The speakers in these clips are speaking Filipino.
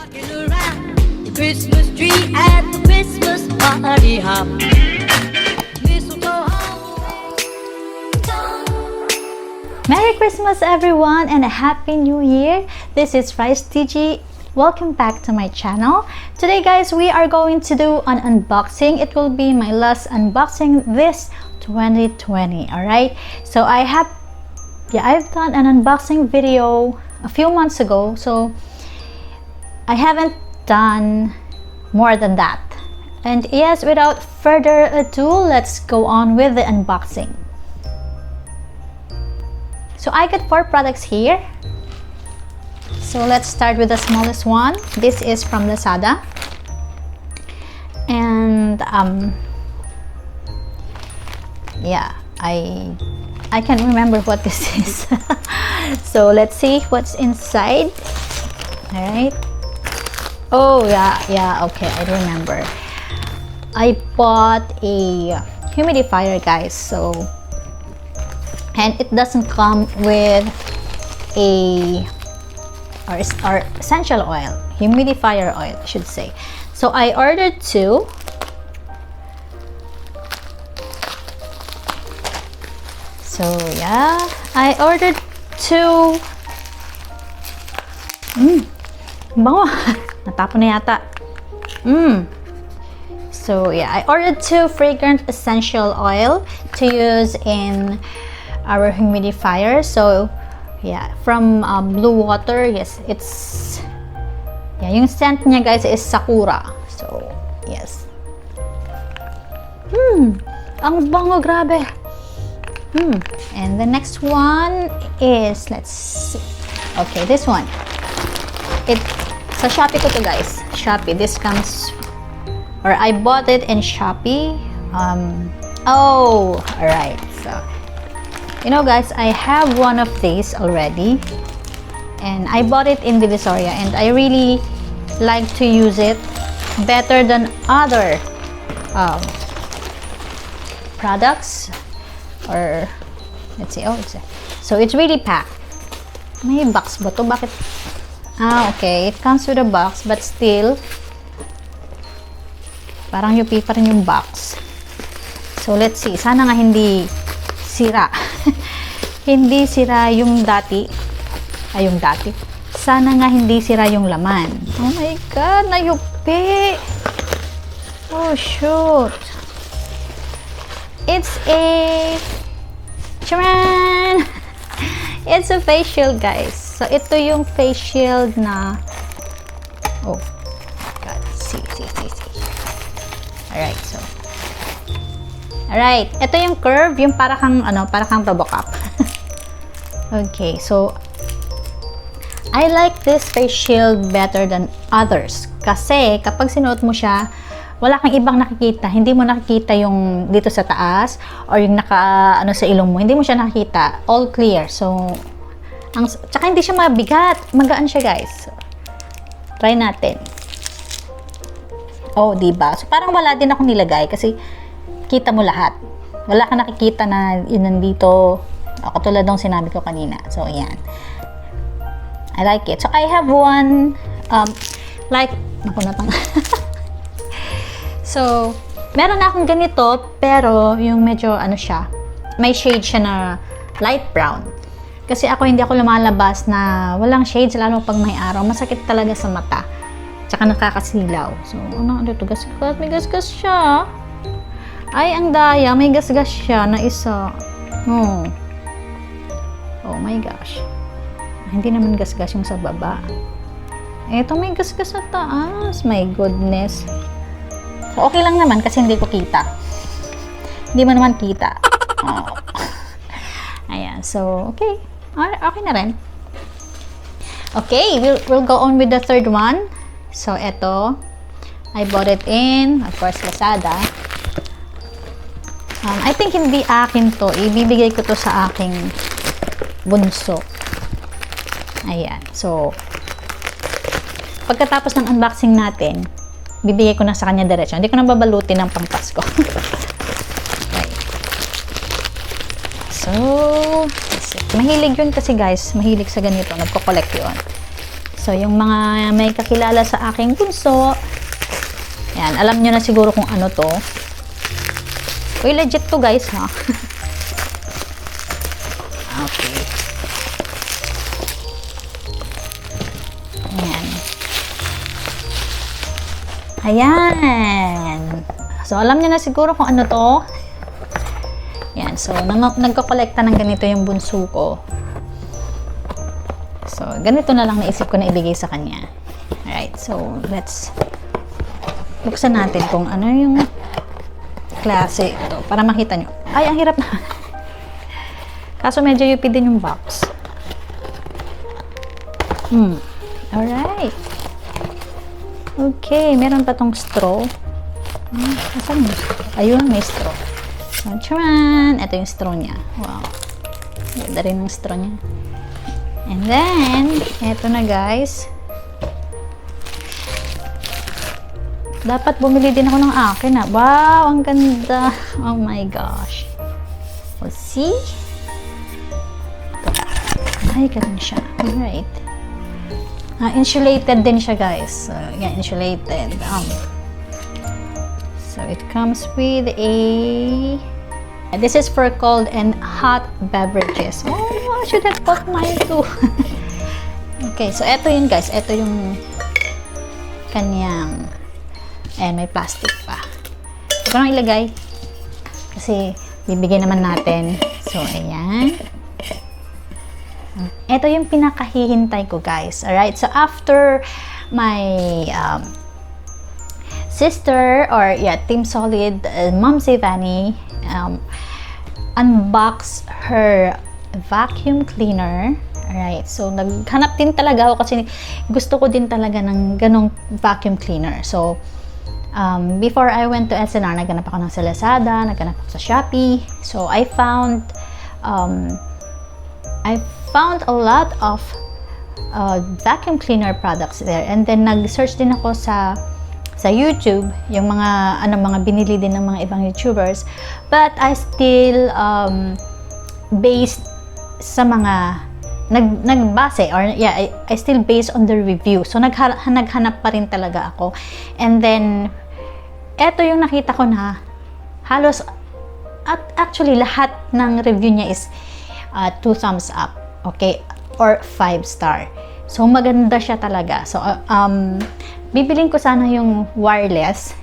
Christmas tree at the Christmas party hop. Merry Christmas everyone and a Happy New Year. This is Ryce DG. Welcome back to my channel. Today guys, we are going to do an unboxing. It will be my last unboxing this 2020. Alright, so I've done an unboxing video a few months ago, so I haven't done more than that. And yes, without further ado, let's go on with the unboxing. So I got 4 products here. So let's start with the smallest one. This is from Lazada. And yeah, I can't remember what this is. So let's see what's inside. All right. Oh yeah, okay, I remember. I bought a humidifier, guys. So, and it doesn't come with or essential oil, humidifier oil, I should say. So I ordered 2. So yeah, I ordered 2. Bango. Natapon na yata. So yeah, I ordered 2 fragrant essential oil to use in our humidifier. So yeah, from Blue Water. Yes, it's yung scent niya guys is Sakura. So yes. Ang bango, grabe. And the next one is, let's see. Okay, this one. Sa Shopee ko to guys. Shopee. This comes, or I bought it in Shopee. Alright. So, you know guys, I have one of these already. And I bought it in Divisoria. And I really like to use it better than other products. Or, let's see. So, it's really packed. May box ba to? Bakit? Okay. It comes with a box, but still, parang UP pa rin yung box. So, let's see. Sana nga hindi sira. Hindi sira yung dati. Yung dati. Sana nga hindi sira yung laman. Oh my God! Nayupi! Oh, shoot! It's a... Charan! It's a face shield, guys. So, ito yung face shield na... Oh. God. See. Alright, so... Alright. Ito yung curve. Yung para kang, para kang Robocop. Okay, so... I like this face shield better than others. Kasi, kapag sinuot mo siya, wala kang ibang nakikita. Hindi mo nakikita yung dito sa taas or yung sa ilong mo. Hindi mo siya nakikita. All clear. So, tsaka hindi siya mabigat. Magaan siya, guys. So, try natin. Oh, diba? So, parang wala din ako nilagay kasi kita mo lahat. Wala kang nakikita na yun nandito. Katulad ng sinabi ko kanina. So, ayan. I like it. So, I have one, So, meron na akong ganito, pero yung medyo, siya, may shade siya na light brown. Kasi hindi ako lumalabas na walang shades, lalo pag may araw. Masakit talaga sa mata. Tsaka nakakasilaw. So, ito, gasgas. May gasgas siya. Ay, ang daya. May gasgas siya na isa. Oh my gosh. Hindi naman gasgas yung sa baba. Ito, may gasgas sa taas. My goodness. So, okay lang naman kasi hindi ko kita. Hindi mo naman kita. Oh. Ayan. So, okay. Okay na rin. Okay. We'll go on with the third one. So, ito. I bought it in, of course, Lazada. I think hindi akin to. Ibibigay ko to sa aking bunso. Ayan. So, pagkatapos ng unboxing natin, bibigay ko na sa kanya diretso. Hindi ko na babalutin ng pangpasko. Okay. So, mahilig yun kasi guys. Mahilig sa ganito. Nagko-collect yun. So, yung mga may kakilala sa aking bunso, yan, alam nyo na siguro kung ano to. Uy, legit to guys, ha? Okay. Ayan. Ayan. So, alam nyo na siguro kung ano to. Yan. So, nagko-kolekta ng ganito yung bunso ko. So, ganito na lang naisip ko na ibigay sa kanya. Alright. So, let's buksan natin kung ano yung klase ito. Para makita nyo. Ay, ang hirap na. Kaso medyo UP din yung box. Alright. Okay, meron pa tong straw. Asan yung straw? Ayun, may straw. So, charan! Ito yung straw niya. Wow. Ganda rin yung straw niya. And then, eto na guys. Dapat bumili din ako ng akin ah. Wow, ang ganda. Oh my gosh. Oh, see? Ay, ganun siya. Alright. Insulated din siya guys. So, yeah, insulated. So it comes with a... This is for cold and hot beverages. Oh, I should have bought mine too. Okay, so eto yun guys. Eto yung kanyang... Ayan, may plastic pa. Ito ko nang ilagay. Kasi bibigyan naman natin. So, ayan. Ito yung pinakahihintay ko guys. Alright, so after my sister or yeah, Team Solid, Mom Savani unbox her vacuum cleaner. Alright, so naghanap din talaga ako kasi gusto ko din talaga ng ganong vacuum cleaner. So before I went to SNR, naghanap ako ng sa Lazada, naghanap ako sa Shopee. So I found a lot of vacuum cleaner products there, and then nag-search din ako sa YouTube yung mga binili din ng mga ibang YouTubers, but I still based sa mga nagbase or yeah, I still based on the review. So naghanap pa rin talaga ako, and then eto yung nakita ko na halos actually lahat ng review niya is 2 thumbs up. Okay, or 5 star. So, maganda siya talaga. So, bibiling ko sana yung wireless.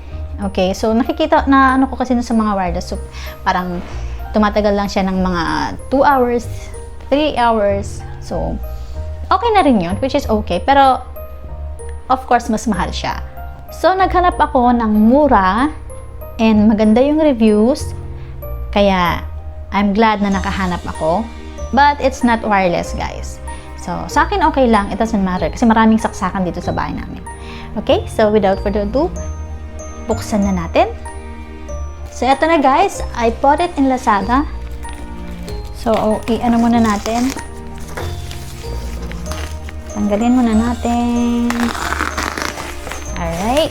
Okay, so nakikita na ano ko kasi sa mga wireless. So, parang tumatagal lang siya ng mga 2 hours, 3 hours. So, okay na rin yun, which is okay. Pero, of course, mas mahal siya. So, naghanap ako ng mura and maganda yung reviews. Kaya, I'm glad na nakahanap ako. But it's not wireless, guys. So, sa akin okay lang. It doesn't matter. Kasi maraming saksakan dito sa bahay namin. Okay? So, without further ado, buksan na natin. So, eto na guys. I bought it in Lazada. So, i-ano muna natin. Tanggalin muna natin. Alright.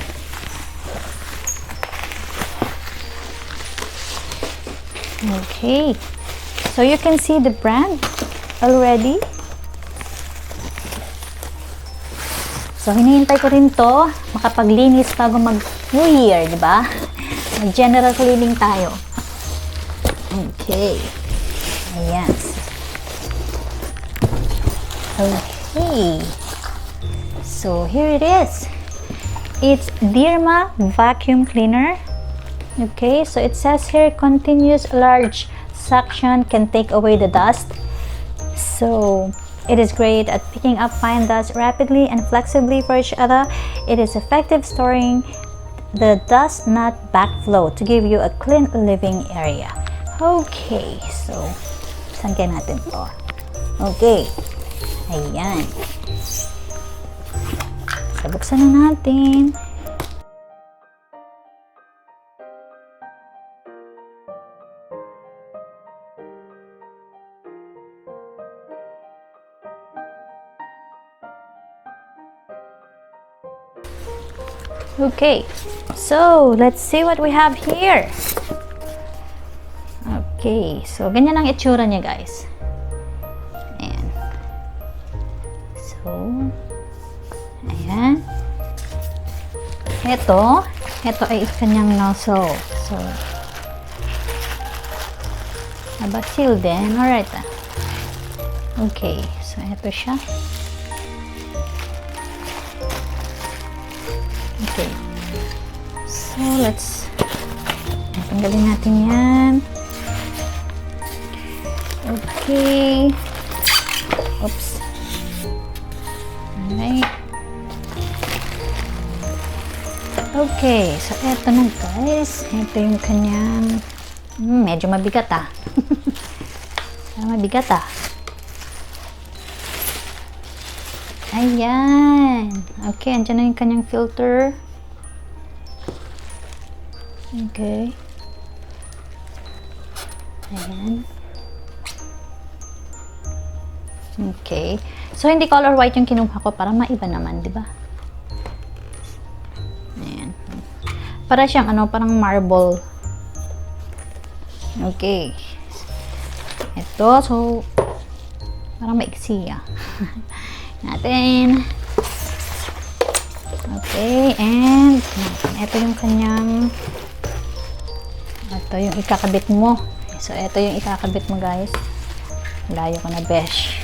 Okay. So, you can see the brand already. So, hinihintay ko rin to makapaglinis bago mag-New Year, di ba? Mag-general cleaning tayo. Okay. Ayan. Okay. So, here it is. It's Dirma Vacuum Cleaner. Okay, so it says here, continuous large suction can take away the dust. So it is great at picking up fine dust rapidly and flexibly for each other. It is effective storing the dust not backflow to give you a clean living area. Okay, so saan kaya natin to? Okay, ayan. So buksan na natin. Okay, so let's see what we have here. Okay, so ganyan ang itsura niya guys. Ayan. So, ito ay kanyang nozzle. So, aba, sealed din. Alright. Okay. So, ito siya. Okay. So, tanggalin natin yan. Okay. Oops. Alright. Okay. So, eto na guys. Ito yung kanyang medyo mabigat mabigat Ayan. Okay. Andyan na yung kanyang filter. Okay. Ayan. Okay. So, hindi color white yung kinuha ko para maiba naman, di ba? Ayan. Para siyang parang marble. Okay. Ito, so, parang maiksi natin. Okay, and ito yung kanyang ito yung ikakabit mo. So, ito yung ikakabit mo guys. Layo ko na besh.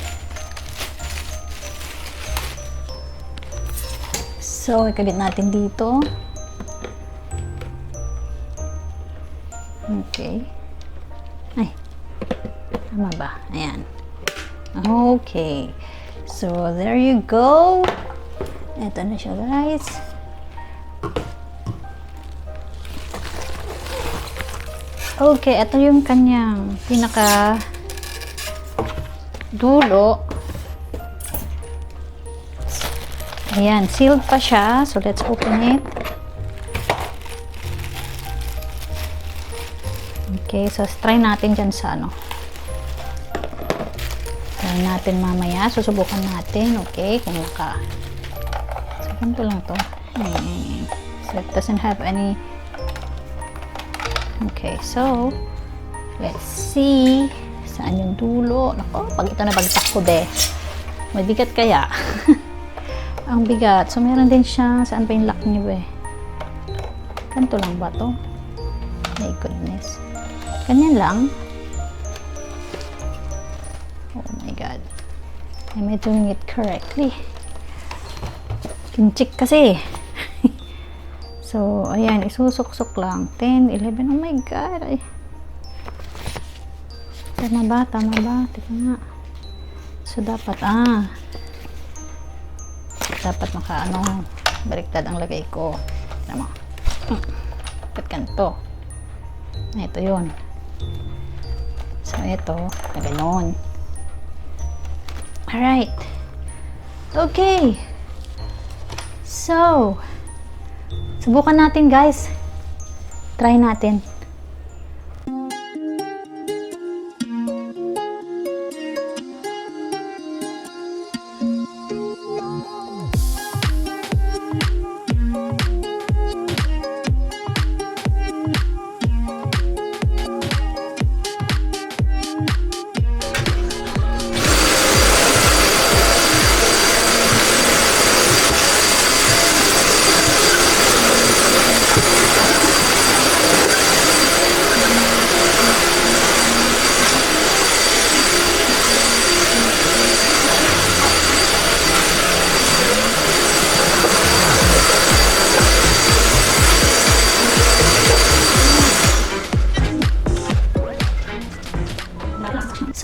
So, ikabit natin dito. Okay. Ay. Tama ba? Ayan. Okay. So, there you go. Ito na siya, guys. Okay, ito yung kanyang pinaka dulo. Ayan, sealed pa siya. So, let's open it. Okay, so try natin dyan sa try natin mamaya. Susubukan natin. Okay, kung so, ganito lang to. So, it doesn't have any. Okay, so let's see. Saan yung dulo? Nako, pag ito nabagsak ko mabigat kaya. Ang bigat. So, meron din siya. Saan pa yung lock niyo Ganito lang ba to? My goodness. Ganyan lang. Oh my God. Am I doing it correctly? Kinchik kasi. So, ayan. Isusuksok lang. 10, 11. Oh my God. Ay. Tama ba? Tama ba? Tika nga. So, dapat, dapat baliktad ang lagay ko. Tama. Dapat ganito. Ito yun. So, ito. Ganon. Alright. Okay. So, subukan natin guys. Try natin.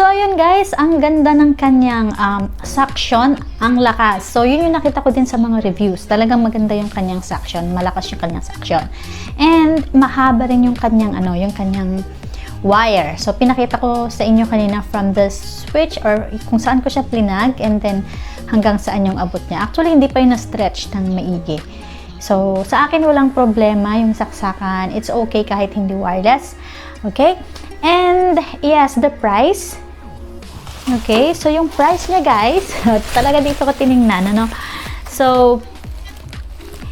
So, ayun guys, ang ganda ng kanyang suction, ang lakas. So, yun yung nakita ko din sa mga reviews. Talagang maganda yung kanyang suction, malakas yung kanyang suction. And, mahaba rin yung kanyang, yung kanyang wire. So, pinakita ko sa inyo kanina from the switch or kung saan ko siya plinag and then hanggang saan yung abot niya. Actually, hindi pa yung na-stretch ng maigi. So, sa akin walang problema yung saksakan. It's okay kahit hindi wireless. Okay? And, yes, the price. Okay, so yung price niya guys, talaga dito ko tiningnan, So,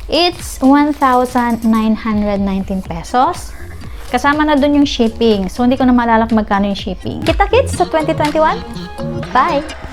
it's 1,919 pesos. Kasama na dun yung shipping. So, hindi ko na maalala kung magkano yung shipping. Kita-kits sa 2021. Bye!